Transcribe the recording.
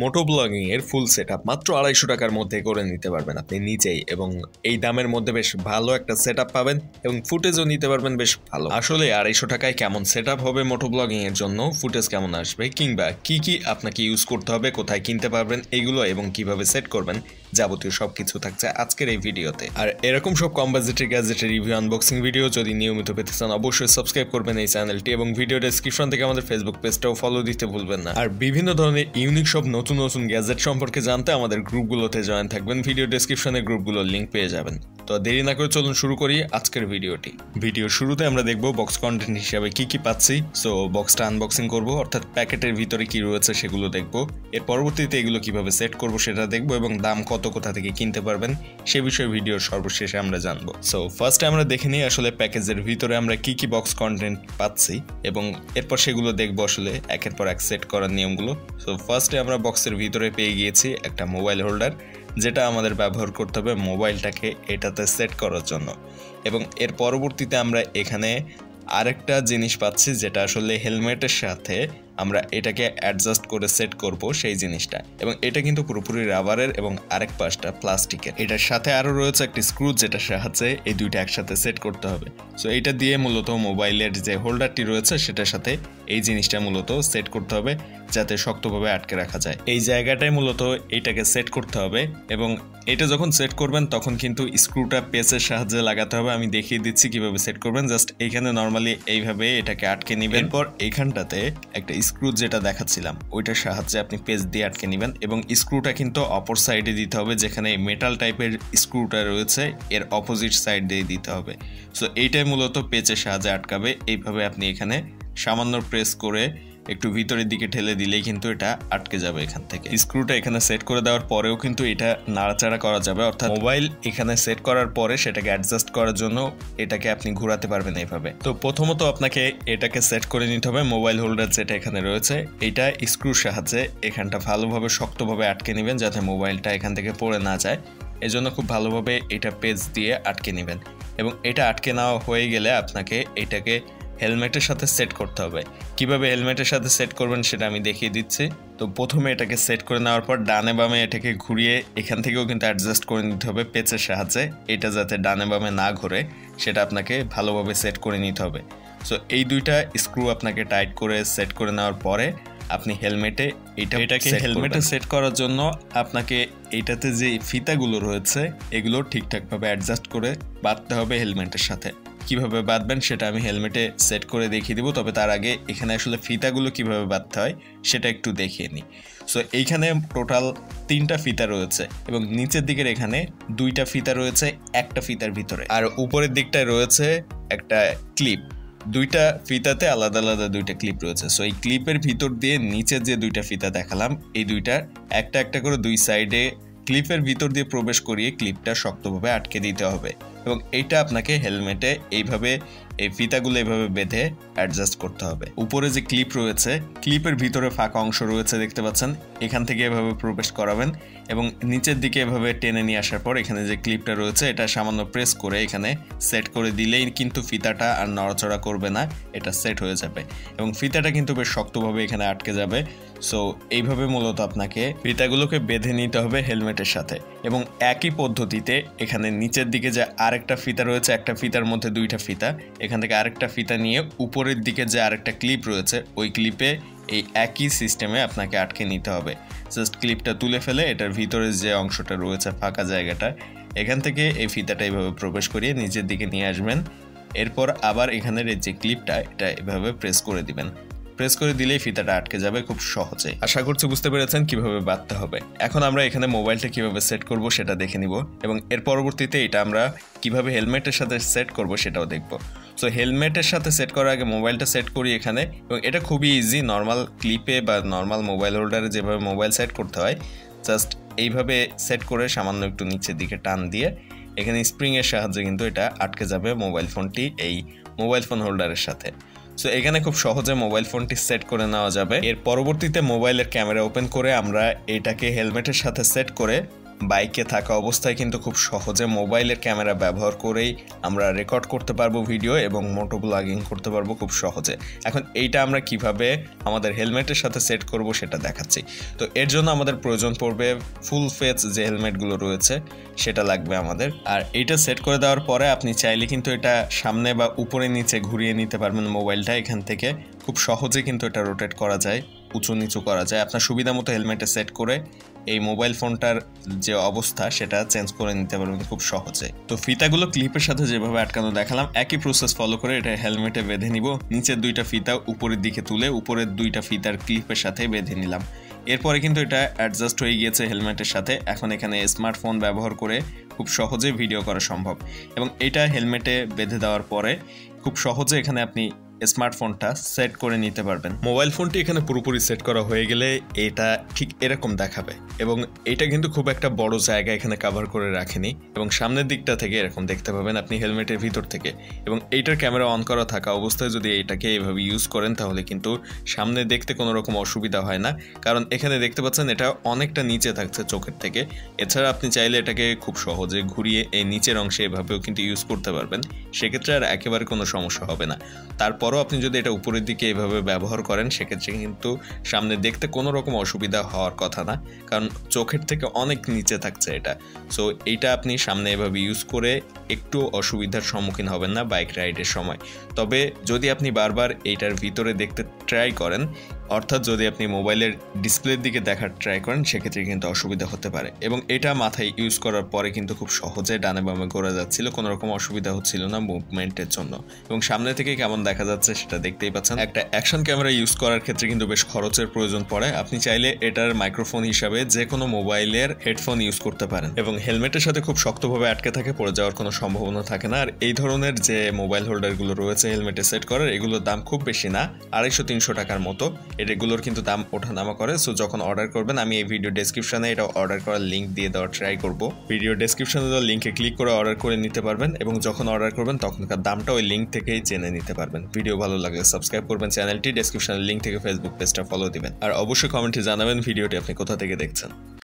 মোটো blogging এর full setup মাত্র 250 টাকার মধ্যে করে নিতে পারবেন আপনি নিজেই, এবং এই দামের মধ্যে বেশ ভালো একটা সেটআপ পাবেন এবং ফুটেজও নিতে পারবেন বেশ ভালো। আসলে 250 টাকায় কেমন সেটআপ হবে মোটো ব্লগিং এর জন্য, ফুটেজ কেমন আসবে, কিংবা কি আপনাকে ইউজ করতে হবে, কোথায় কিনতে পারবেন এগুলো এবং কিভাবে সেট করবেন, যাবতীয় সবকিছু থাকছে আজকের এই ভিডিওতে। আর এরকম সব কম বাজেটের গ্যাজেটের রিভিউ আনবক্সিং ভিডিও যদি নিয়মিত পেতে চান অবশ্যই সাবস্ক্রাইব করবেন এই চ্যানেলটি, এবং ভিডিও ডেসক্রিপশন থেকে আমাদের ফেসবুক পেজটাও ফলো দিতে ভুলবেন না। আর বিভিন্ন ধরনের ইউনিক সব নতুন গ্যাজেট সম্পর্কে জানতে আমাদের গ্রুপগুলোতে জয়েন থাকবেন, ভিডিও ডেসক্রিপশনে গ্রুপগুলোর লিংক পেয়ে যাবেন। তো দেরি না করে চলুন শুরু করি আজকের ভিডিওটি। ভিডিওর শুরুতে আমরা দেখব বক্স কন্টেন্ট হিসাবে কি পাচ্ছি। সো বক্সটা আনবক্সিং করব, অর্থাৎ প্যাকেটের ভিতরে কি রয়েছে সেগুলো দেখব। এর পরবর্তীতে এগুলো কিভাবে সেট করব সেটা দেখব, এবং দাম কত, কোথা থেকে কিনতে পারবেন সে বিষয়ে ভিডিওর সর্বশেষে আমরা জানবো। সো ফার্স্টে আমরা দেখে নিই আসলে প্যাকেজের ভিতরে আমরা কি বক্স কন্টেন্ট পাচ্ছি, এবং এরপর সেগুলো দেখবো আসলে একের পর এক সেট করার নিয়মগুলো। সো ফার্স্টে আমরা বক্সের ভিতরে পেয়ে গিয়েছি একটা মোবাইল হোল্ডার, যেটা আমাদের ব্যবহার করতে হবে মোবাইলটাকে এটাতে সেট করার জন্য। এবং এর পরবর্তীতে আমরা এখানে আরেকটা জিনিস পাচ্ছি, যেটা আসলে হেলমেটের সাথে আমরা এটাকে অ্যাডজাস্ট করে সেট করব সেই জিনিসটা, এবং এটা কিন্তু পুরোপুরি রাবারের এবং আরেক পাশটা প্লাস্টিকের। এটার সাথে আরও রয়েছে একটি স্ক্রু, যেটার সাহায্যে এই দুইটা একসাথে সেট করতে হবে। সো এইটা দিয়ে মূলত মোবাইলের যে হোল্ডারটি রয়েছে সেটার সাথে এই জিনিসটা মূলত সেট করতে হবে, যাতে শক্তভাবে আটকে রাখা যায়। এই জায়গাটায় মূলত এইটাকে সেট করতে হবে, এবং এটা যখন সেট করবেন তখন কিন্তু স্ক্রুটা পেঁচের সাহায্যে লাগাতে হবে। আমি দেখিয়ে দিচ্ছি কিভাবে সেট করবেন। জাস্ট এইখানে নর্মালি এইভাবে এটাকে আটকে নেবেন, এরপর এইখানটাতে একটা স্ক্রু যেটা দেখাচ্ছিলাম ওইটার সাহায্যে আপনি পেঁচ দিয়ে আটকে নেবেন, এবং স্ক্রুটা কিন্তু অপর সাইডে দিতে হবে, যেখানে মেটাল টাইপের স্ক্রুটা রয়েছে এর অপোজিট সাইড দিয়ে দিতে হবে। সো এইটাই মূলত পেঁচের সাহায্যে আটকাবে। এইভাবে আপনি এখানে সামান্য প্রেস করে একটু ভিতরের দিকে ঠেলে দিলেই কিন্তু এটা আটকে যাবে এখান থেকে। স্ক্রুটা এখানে সেট করে দেওয়ার পরেও কিন্তু এটা নাড়াচাড়া করা যাবে, অর্থাৎ মোবাইল এখানে সেট করার পরে সেটাকে অ্যাডজাস্ট করার জন্য এটাকে আপনি ঘোরাতে পারবেন এইভাবে। তো প্রথমত আপনাকে এটাকে সেট করে নিতে হবে। মোবাইল হোল্ডার যেটা এখানে রয়েছে এটা স্ক্রুর সাহায্যে এখানটা ভালোভাবে শক্তভাবে আটকে নেবেন, যাতে মোবাইলটা এখান থেকে পড়ে না যায়। এজন্য খুব ভালোভাবে এটা পেঁচ দিয়ে আটকে নেবেন, এবং এটা আটকে নেওয়া হয়ে গেলে আপনাকে এটাকে হেলমেটের সাথে সেট করতে হবে। কিভাবে হেলমেটের সাথে সেট করবেন সেটা আমি দেখিয়ে দিচ্ছি। তো প্রথমে এটাকে সেট করে নেওয়ার পর ডানে বামে এটাকে ঘুরিয়ে এখান থেকেও কিন্তু অ্যাডজাস্ট করে নিতে হবে পেঁচের সাহায্যে, এটা যাতে ডানে বামে না ঘোরে সেটা আপনাকে ভালোভাবে সেট করে নিতে হবে। সো এই দুইটা স্ক্রু আপনাকে টাইট করে সেট করে নেওয়ার পরে আপনি এটাকে হেলমেটে সেট করার জন্য আপনাকে এইটাতে যে ফিতাগুলো রয়েছে এগুলো ঠিকঠাকভাবে অ্যাডজাস্ট করে বাঁধতে হবে হেলমেটের সাথে। কিভাবে বাঁধবেন সেটা আমি হেলমেটে সেট করে দেখিয়ে দিব, তবে তার আগে এখানে আসলে ফিতাগুলো কিভাবে বাঁধতে হয় সেটা একটু দেখিয়ে নিই। সো এইখানে টোটাল 3টা ফিতা রয়েছে, এবং নিচের দিকের এখানে 2টা ফিতা রয়েছে একটা ফিতার ভিতরে, আর উপরের দিকটায় রয়েছে একটা ক্লিপ। 2টা ফিতাতে আলাদা আলাদা 2টা ক্লিপ রয়েছে। সো এই ক্লিপের ভিতর দিয়ে নিচের যে 2টা ফিতা দেখালাম এই দুইটা একটা করে 2 সাইডে ক্লিপের ভিতর দিয়ে প্রবেশ করিয়ে ক্লিপটা শক্তভাবে আটকে দিতে হবে, এবং এইটা আপনাকে হেলমেটে এইভাবে এই ফিতাগুলো এইভাবে বেঁধে অ্যাডজাস্ট করতে হবে। উপরে যে ক্লিপ রয়েছে ক্লিপের ভিতরে ফাঁকা অংশ রয়েছে দেখতে পাচ্ছেন, এখান থেকে এভাবে প্রবেশ করাবেন, এবং নিচের দিকে এভাবে টেনে নিয়ে আসার পর এখানে যে ক্লিপটা রয়েছে এটা সামান্য প্রেস করে এখানে সেট করে দিলেই কিন্তু ফিতাটা আর নড়াচড়া করবে না, এটা সেট হয়ে যাবে, এবং ফিতাটা কিন্তু বেশ শক্তভাবে এখানে আটকে যাবে। সো এইভাবে মূলত আপনাকে ফিতাগুলোকে বেঁধে নিতে হবে হেলমেটের সাথে, এবং একই পদ্ধতিতে এখানে নিচের দিকে যে আরেকটা ফিতা রয়েছে, একটা ফিতার মধ্যে 2টা ফিতা, এখান থেকে আরেকটা ফিতা নিয়ে উপরের দিকে যে আরেকটা ক্লিপ রয়েছে ওই ক্লিপে এই একই সিস্টেমে আপনাকে আটকে নিতে হবে। জাস্ট ক্লিপটা তুলে ফেলে এটার ভিতরে যে অংশটা রয়েছে ফাঁকা জায়গাটা এখান থেকে এই ফিতাটা এইভাবে প্রবেশ করিয়ে নিচের দিকে নিয়ে আসবেন। এরপর আবার এখানের এই যে ক্লিপটা এটা এভাবে প্রেস করে দিবেন, প্রেস করে দিলেই ফিতাটা আটকে যাবে খুব সহজে। আশা করছি বুঝতে পেরেছেন কিভাবে বাঁধতে হবে। এখন আমরা এখানে মোবাইলটা কিভাবে সেট করব সেটা দেখে নিব, এবং এর পরবর্তীতে এটা আমরা কিভাবে হেলমেটের সাথে সেট করব সেটাও দেখব। সো হেলমেটের সাথে সেট করার আগে মোবাইলটা সেট করি এখানে, এবং এটা খুবই ইজি। নর্মাল ক্লিপে বা নর্মাল মোবাইল হোল্ডারে যেভাবে মোবাইল সেট করতে হয় জাস্ট এইভাবে সেট করে সামান্য একটু নিচের দিকে টান দিয়ে এখানে স্প্রিংয়ের সাহায্যে কিন্তু এটা আটকে যাবে মোবাইল ফোনটি এই মোবাইল ফোন হোল্ডারের সাথে। সো এখানে খুব সহজে মোবাইল ফোনটি সেট করে নেওয়া যাবে। এর পরবর্তীতে মোবাইলের ক্যামেরা ওপেন করে আমরা এটাকে হেলমেটের সাথে সেট করে বাইকে থাকা অবস্থায় কিন্তু খুব সহজে মোবাইলের ক্যামেরা ব্যবহার করেই আমরা রেকর্ড করতে পারবো ভিডিও এবং মোটো ব্লগিং করতে পারবো খুব সহজে। এখন এইটা আমরা কিভাবে আমাদের হেলমেটের সাথে সেট করব সেটা দেখাচ্ছি। তো এর জন্য আমাদের প্রয়োজন পড়বে ফুল ফেস যে হেলমেটগুলো রয়েছে সেটা লাগবে আমাদের। আর এইটা সেট করে দেওয়ার পরে আপনি চাইলে কিন্তু এটা সামনে বা উপরে নিচে ঘুরিয়ে নিতে পারবেন মোবাইলটা। এখান থেকে খুব সহজে কিন্তু এটা রোটেট করা যায়, উঁচু নিচু করা যায়। আপনার সুবিধা মতো হেলমেটে সেট করে এই মোবাইল ফোনটার যে অবস্থা সেটা চেঞ্জ করে নিতে পারবেন খুব সহজে। তো ফিতাগুলো ক্লিপের সাথে যেভাবে আটকানো দেখালাম একই প্রসেস ফলো করে এটা হেলমেটে বেঁধে নিব। নিচের 2টা ফিতা উপরের দিকে তুলে উপরের 2টা ফিতার ক্লিপের সাথে বেঁধে নিলাম। এরপরে কিন্তু এটা অ্যাডজাস্ট হয়ে গিয়েছে হেলমেটের সাথে। এখন এখানে স্মার্টফোন ব্যবহার করে খুব সহজে ভিডিও করা সম্ভব এবং এটা হেলমেটে বেঁধে দেওয়ার পরে খুব সহজে এখানে আপনি স্মার্টফোনটা সেট করে নিতে পারবেন। মোবাইল ফোনটি এখানে পুরোপুরি সেট করা হয়ে গেলে এটা ঠিক এরকম দেখাবে এবং এটা কিন্তু খুব একটা বড় জায়গা এখানে কভার করে রাখেনি এবং সামনের দিকটা থেকে এরকম দেখতে পাবেন আপনি হেলমেটের ভিতর থেকে। এবং এইটার ক্যামেরা অন করা থাকা অবস্থায় যদি এটাকে এইভাবে ইউজ করেন তাহলে কিন্তু সামনে দেখতে কোনো রকম অসুবিধা হয় না, কারণ এখানে দেখতে পাচ্ছেন এটা অনেকটা নিচে থাকছে চোখের থেকে। এছাড়া আপনি চাইলে এটাকে খুব সহজে ঘুরিয়ে এই নিচের অংশে এভাবেও কিন্তু ইউজ করতে পারবেন, সেক্ষেত্রে আর একেবারে কোনো সমস্যা হবে না। তারপরও আপনি যদি এটা উপরের দিকে এভাবে ব্যবহার করেন সেক্ষেত্রে কিন্তু সামনে দেখতে কোনো রকম অসুবিধা হওয়ার কথা না, কারণ চোখের থেকে অনেক নিচে থাকছে এটা। সো এইটা আপনি সামনে এভাবে ইউজ করে একটু অসুবিধার সম্মুখীন হবেন না বাইক রাইডের সময়। তবে যদি আপনি বারবার এইটার ভিতরে দেখতে ট্রাই করেন, অর্থাৎ যদি আপনি মোবাইলের ডিসপ্লের দিকে দেখার ট্রাই করেন সেক্ষেত্রে কিন্তু অসুবিধা হতে পারে। এবং এটা মাথায় ইউজ করার পরে কিন্তু খুব সহজে ডানে বামে ঘোরা যাচ্ছিল, কোনো রকম অসুবিধা হচ্ছিল না মুভমেন্টের জন্য। এবং সামনে থেকে কেমন দেখা যাচ্ছে সেটা দেখতেই পাচ্ছেন। একটা অ্যাকশন ক্যামেরা ইউজ করার ক্ষেত্রে কিন্তু বেশ খরচের প্রয়োজন পড়ে। আপনি চাইলে এটার মাইক্রোফোন হিসাবে যে কোনো মোবাইলের হেডফোন ইউজ করতে পারেন এবং হেলমেটের সাথে খুব শক্তভাবে আটকে থাকে, পড়ে যাওয়ার কোনো সম্ভাবনা থাকে না। আর এই ধরনের যে মোবাইল হোল্ডারগুলো রয়েছে হেলমেটে সেট করার, এগুলোর দাম খুব বেশি না, 250-300 টাকার মতো। এগুলোর কিন্তু দাম ওঠানামা করে। সো যখন অর্ডার করবেন, আমি এই ভিডিও ডেসক্রিপশনে এটা অর্ডার করার লিঙ্ক দিয়ে দেওয়ার ট্রাই করব। ভিডিও ডেসক্রিপশনে দেওয়া লিঙ্কে ক্লিক করে অর্ডার করে নিতে পারবেন এবং যখন অর্ডার করবেন তখনকার দামটা ওই লিঙ্ক থেকেই জেনে নিতে পারবেন। ভিডিও ভালো লাগলে সাবস্ক্রাইব করবেন চ্যানেলটি, ডেসক্রিপশনের লিঙ্ক থেকে ফেসবুক পেজটা ফলো দিবেন আর অবশ্যই কমেন্টে জানাবেন ভিডিওটি আপনি কোথা থেকে দেখছেন।